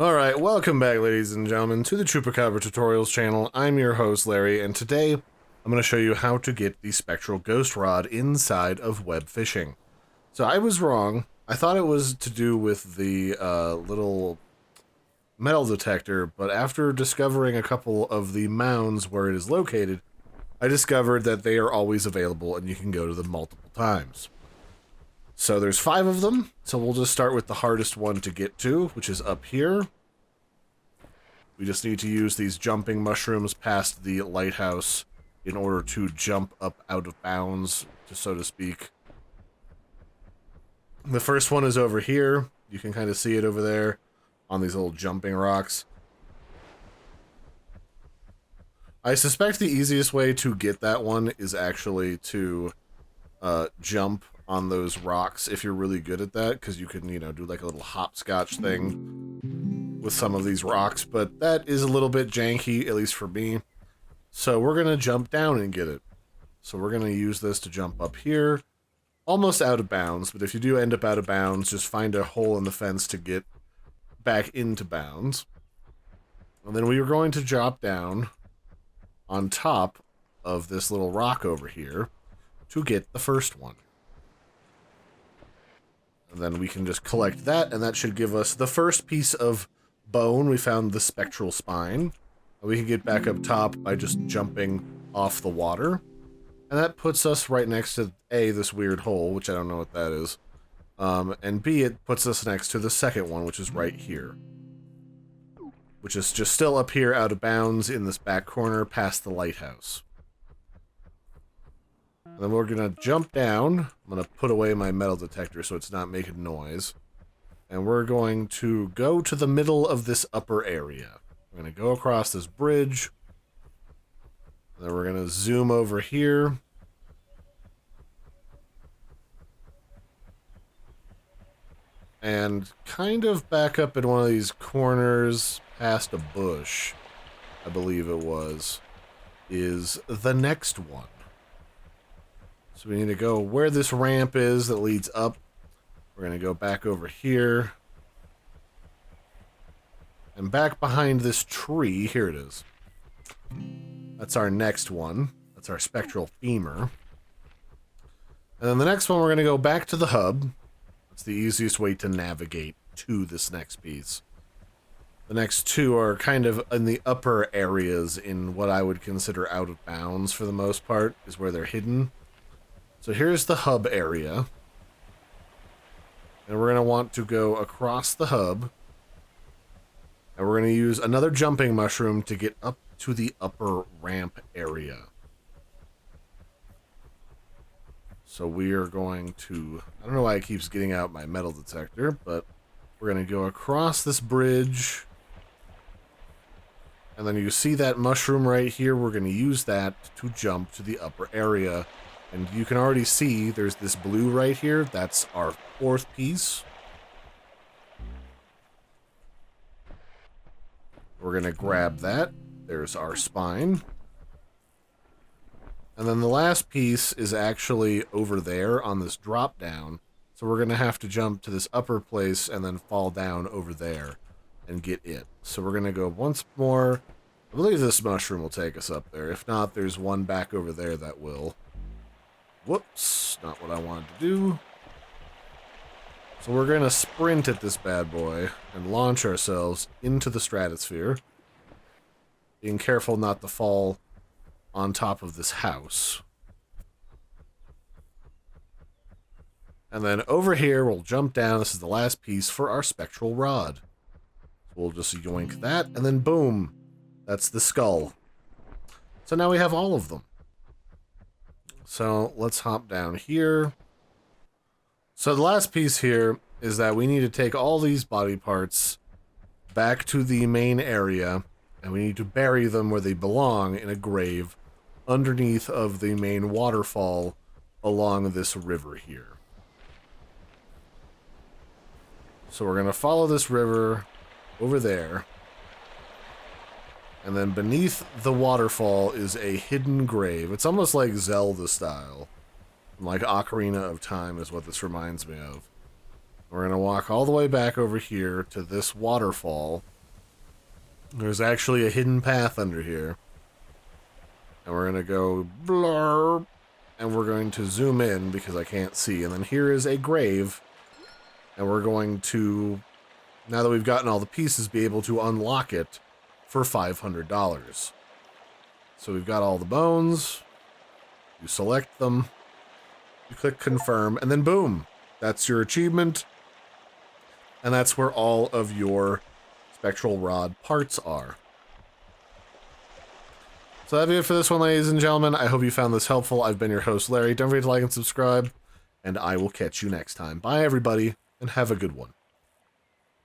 Alright, welcome back, ladies and gentlemen, to the Chupacabra Tutorials channel. I'm your host, Larry, and today I'm going to show you how to get the Spectral Ghost Rod inside of Webfishing. So I was wrong. I thought it was to do with the little metal detector, but after discovering a couple of the mounds where it is located, I discovered that they are always available and you can go to them multiple times. So there's 5 of them, so we'll just start with the hardest one to get to, which is up here. We just need to use these jumping mushrooms past the lighthouse in order to jump up out of bounds, so to speak. The first one is over here. You can kind of see it over there on these little jumping rocks. I suspect the easiest way to get that one is actually to jump on those rocks if you're really good at that, because you can, you know, do like a little hopscotch thing with some of these rocks, but that is a little bit janky, at least for me. So we're gonna jump down and get it. So we're gonna use this to jump up here, almost out of bounds, but if you do end up out of bounds, just find a hole in the fence to get back into bounds. And then we are going to drop down on top of this little rock over here to get the first one. And then we can just collect that, and that should give us the first piece of bone. We found the spectral spine. We can get back up top by just jumping off the water. And that puts us right next to A, this weird hole, which I don't know what that is. And B, it puts us next to the second one, which is right here. Which is just still up here out of bounds in this back corner past the lighthouse. And then we're gonna jump down. I'm gonna put away my metal detector so it's not making noise. And we're going to go to the middle of this upper area. We're gonna go across this bridge. And then we're gonna zoom over here. And kind of back up in one of these corners past a bush, I believe it was, is the next one. So we need to go where this ramp is that leads up. We're going to go back over here. And back behind this tree, here it is. That's our next one. That's our spectral femur. And then the next one, we're going to go back to the hub. That's the easiest way to navigate to this next piece. The next two are kind of in the upper areas in what I would consider out of bounds for the most part, is where they're hidden. So here's the hub area. And we're going to want to go across the hub. And we're going to use another jumping mushroom to get up to the upper ramp area. So we are going to... I don't know why it keeps getting out my metal detector, but we're going to go across this bridge. And then you see that mushroom right here. We're going to use that to jump to the upper area. And you can already see there's this blue right here. That's our 4th piece. We're going to grab that. There's our spine. And then the last piece is actually over there on this drop down. So we're going to have to jump to this upper place and then fall down over there and get it. So we're going to go once more. I believe this mushroom will take us up there. If not, there's one back over there that will. Whoops, not what I wanted to do. So we're going to sprint at this bad boy and launch ourselves into the stratosphere. Being careful not to fall on top of this house. And then over here, we'll jump down. This is the last piece for our spectral rod. So we'll just yoink that, and then boom. That's the skull. So now we have all of them. So let's hop down here. So the last piece here is that we need to take all these body parts back to the main area, and we need to bury them where they belong in a grave underneath of the main waterfall along this river here. So we're going to follow this river over there. And then beneath the waterfall is a hidden grave. It's almost like Zelda style. Like Ocarina of Time is what this reminds me of. We're going to walk all the way back over here to this waterfall. There's actually a hidden path under here. And we're going to go blurb. And we're going to zoom in because I can't see. And then here is a grave. And we're going to, now that we've gotten all the pieces, be able to unlock it for $500. So we've got all the bones. You select them. You click confirm. And then boom. That's your achievement. And that's where all of your Spectral Rod parts are. So that'll be it for this one, ladies and gentlemen. I hope you found this helpful. I've been your host, Larry. Don't forget to like and subscribe, and I will catch you next time. Bye, everybody, and have a good one.